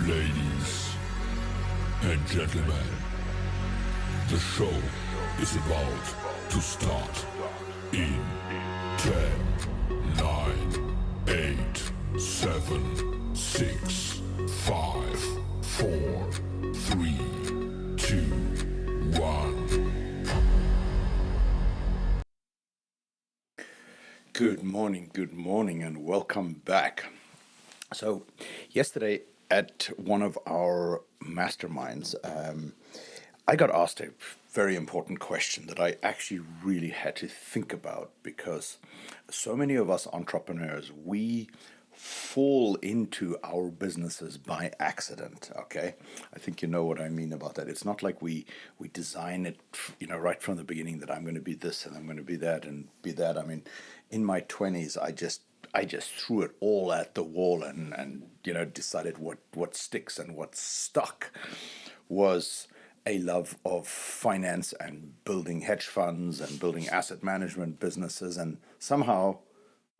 Ladies and gentlemen, the show is about to start in 10, 9, 8, 7, 6, 5, 4, 3, 2, 1. Good morning, and welcome back. So, yesterday at one of our masterminds, I got asked a very important question that I actually really had to think about, because so many of us entrepreneurs, we fall into our businesses by accident. Okay, I think you know what I mean about that. It's not like we design it, right from the beginning, that I'm going to be this and I'm going to be that and be that. I mean, in my 20s, I just threw it all at the wall and decided what sticks, and what stuck was a love of finance and building hedge funds and building asset management businesses. And somehow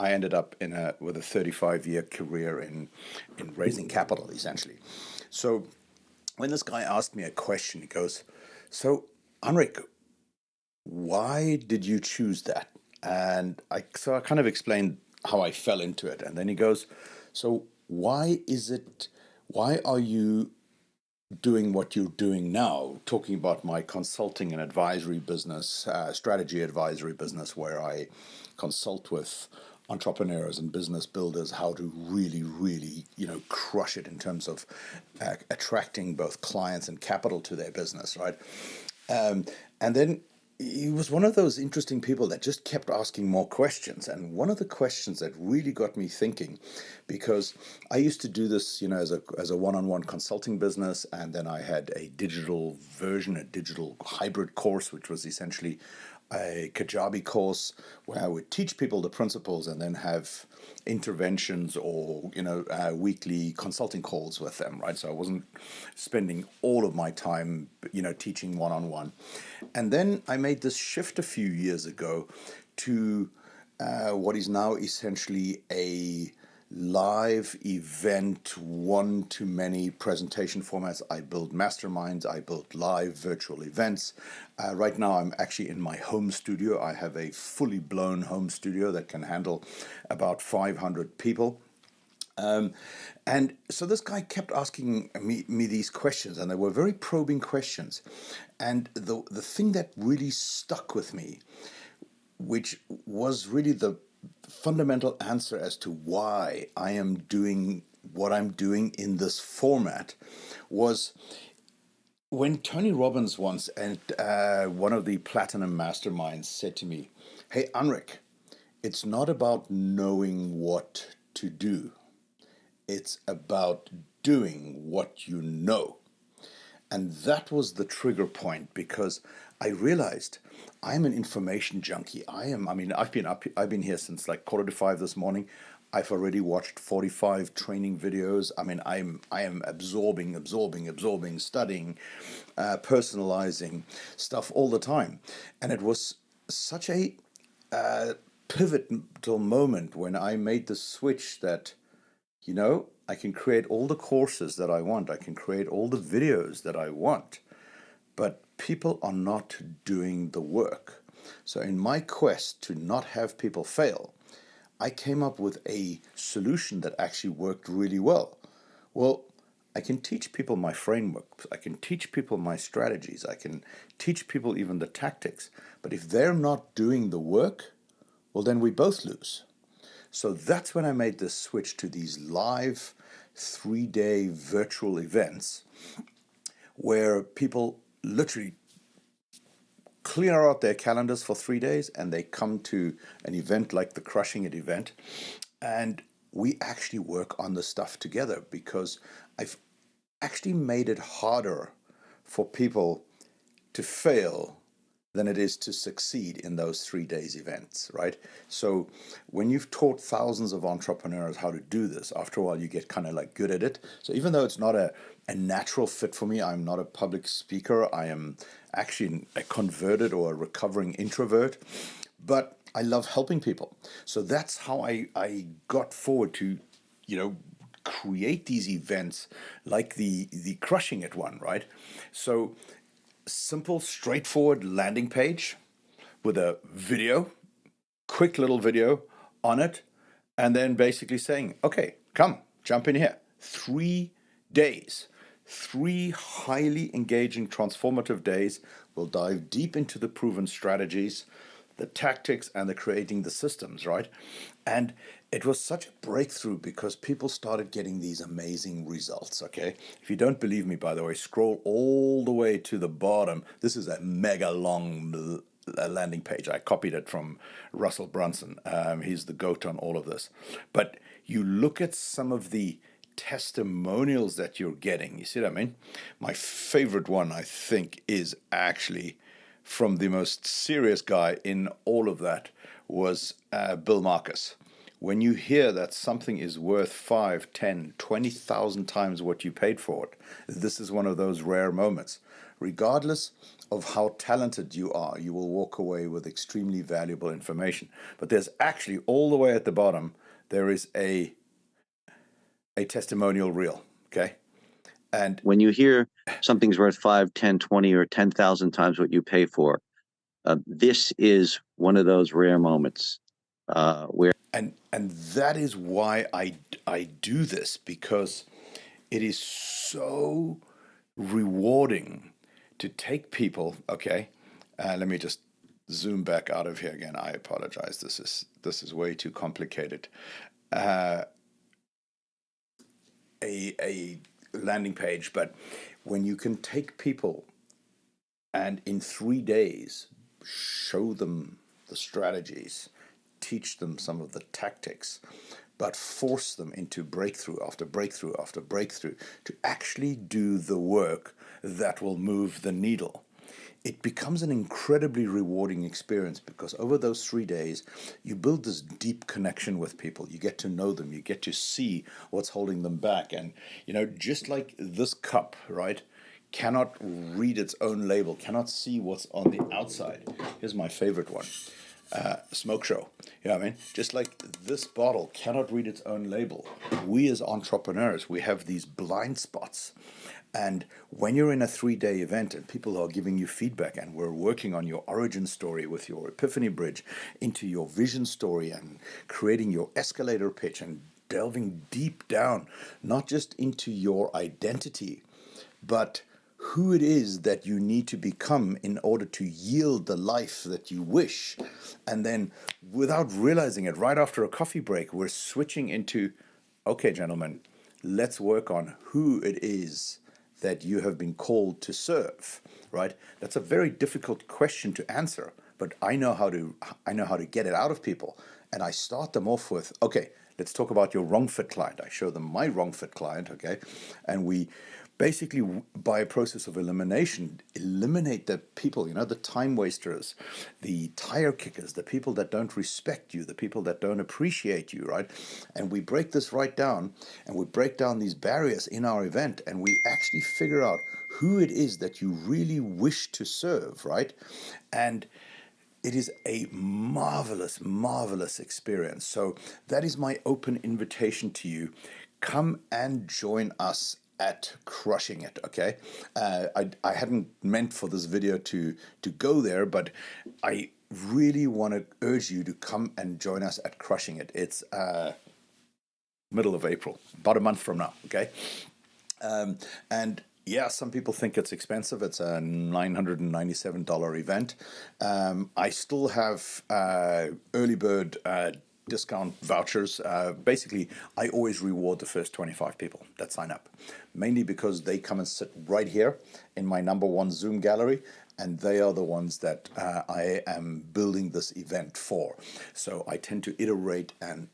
I ended up with a 35-year career in raising capital, essentially. So when this guy asked me a question, he goes, "So, Anrik, why did you choose that?" And I kind of explained how I fell into it. And then he goes, "So why are you doing what you're doing now?" Talking about my consulting and advisory business, strategy advisory business, where I consult with entrepreneurs and business builders how to really, crush it in terms of attracting both clients and capital to their business, right? And then he was one of those interesting people that just kept asking more questions. And one of the questions that really got me thinking, because I used to do this, as a one-on-one consulting business, and then I had a digital version, a digital hybrid course, which was essentially a Kajabi course where I would teach people the principles and then have interventions or weekly consulting calls with them, right? So I wasn't spending all of my time teaching one-on-one. And then I made this shift a few years ago to what is now essentially a live event, one-to-many presentation formats. I build masterminds, I build live virtual events. Right now I'm actually in my home studio. I have a fully blown home studio that can handle about 500 people. And so this guy kept asking me these questions, and they were very probing questions. And the thing that really stuck with me, which was really the fundamental answer as to why I am doing what I'm doing in this format, was when Tony Robbins once, at one of the Platinum Masterminds, said to me, "Hey, Anrik, it's not about knowing what to do. It's about doing what you know." And that was the trigger point, because I realized I'm an information junkie. I've been here since like 4:45 this morning. I've already watched 45 training videos. I mean, I am absorbing, studying, personalizing stuff all the time. And it was such a pivotal moment when I made the switch that, I can create all the courses that I want. I can create all the videos that I want, but people are not doing the work. So in my quest to not have people fail, I came up with a solution that actually worked really well. Well, I can teach people my framework. I can teach people my strategies. I can teach people even the tactics. But if they're not doing the work, well, then we both lose. So that's when I made the switch to these live 3-day virtual events where people literally clear out their calendars for 3 days and they come to an event like the Crushing It event, and we actually work on the stuff together, because I've actually made it harder for people to fail than it is to succeed in those 3 days events, right? So when you've taught thousands of entrepreneurs how to do this, after a while you get kind of like good at it. So even though it's not a natural fit for me, I'm not a public speaker, I am actually a converted or a recovering introvert, but I love helping people. So that's how I got forward to, create these events like the Crushing It one, right? So simple, straightforward landing page with a video, quick little video on it, and then basically saying, okay, come, jump in here. 3 days, 3 highly engaging, transformative days. We'll dive deep into the proven strategies, the tactics, and the creating the systems, right? And it was such a breakthrough because people started getting these amazing results, okay? If you don't believe me, by the way, scroll all the way to the bottom. This is a mega long landing page. I copied it from Russell Brunson. He's the goat on all of this. But you look at some of the testimonials that you're getting. You see what I mean? My favorite one, I think, is actually from the most serious guy in all of that was Bill Marcus. When you hear that something is worth 5, 10, 20,000 times what you paid for it, this is one of those rare moments. Regardless of how talented you are, you will walk away with extremely valuable information. But there's actually, all the way at the bottom, there is a testimonial reel, okay? And when you hear something's worth 5, 10, 20, or 10,000 times what you pay for, this is one of those rare moments where. And that is why I do this, because it is so rewarding to take people. Okay, let me just zoom back out of here again. I apologize. This is way too complicated. A landing page, but when you can take people and in 3 days show them the strategies, teach them some of the tactics, but force them into breakthrough after breakthrough after breakthrough to actually do the work that will move the needle, it becomes an incredibly rewarding experience, because over those 3 days, you build this deep connection with people. You get to know them. You get to see what's holding them back. And, just like this cup, right, cannot read its own label, cannot see what's on the outside. Here's my favorite one. Smoke show. You know what I mean? Just like this bottle cannot read its own label, we as entrepreneurs, we have these blind spots. And when you're in a 3-day event and people are giving you feedback, and we're working on your origin story with your epiphany bridge into your vision story and creating your escalator pitch and delving deep down, not just into your identity, but who it is that you need to become in order to yield the life that you wish. And then without realizing it, right after a coffee break, we're switching into, okay, gentlemen, let's work on who it is that you have been called to serve, right? That's a very difficult question to answer, but I know how to get it out of people. And I start them off with, okay, let's talk about your wrong fit client. I show them my wrong fit client, okay? And we basically, by a process of elimination, eliminate the people, the time wasters, the tire kickers, the people that don't respect you, the people that don't appreciate you, right? And we break this right down, and we break down these barriers in our event, and we actually figure out who it is that you really wish to serve, right? And it is a marvelous, marvelous experience. So that is my open invitation to you. Come and join us at Crushing It, okay? I hadn't meant for this video to go there, but I really want to urge you to come and join us at Crushing It. It's middle of April, about a month from now, okay? And yeah, some people think it's expensive. It's a $997 event. I still have early bird discount vouchers. Basically, I always reward the first 25 people that sign up, mainly because they come and sit right here in my #1 Zoom gallery, and they are the ones that I am building this event for. So I tend to iterate and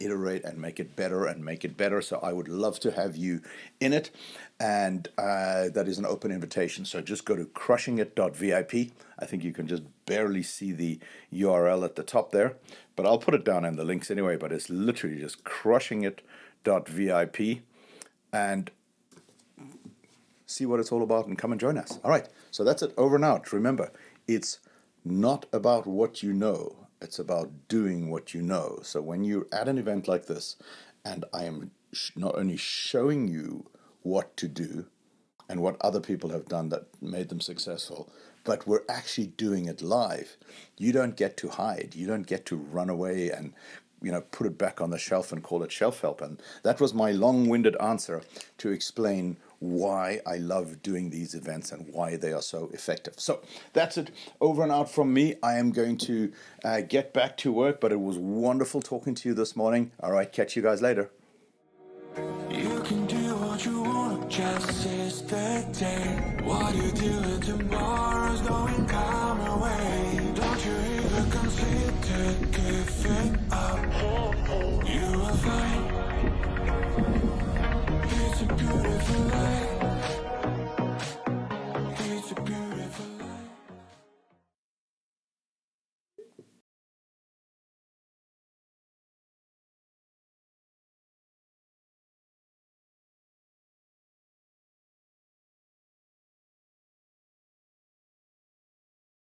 make it better and make it better. So I would love to have you in it. And that is an open invitation. So just go to crushingit.vip. I think you can just barely see the URL at the top there, but I'll put it down in the links anyway. But it's literally just crushingit.vip, and see what it's all about and come and join us. All right, so that's it, over and out. Remember, it's not about what you know, it's about doing what you know. So when you're at an event like this, and I am not only showing you what to do and what other people have done that made them successful, but we're actually doing it live. You don't get to hide. You don't get to run away and put it back on the shelf and call it shelf help. And that was my long-winded answer to explain why I love doing these events and why they are so effective. So that's it. Over and out from me. I am going to get back to work, but it was wonderful talking to you this morning. All right, catch you guys later. You can do what you want, just seize the day. What you do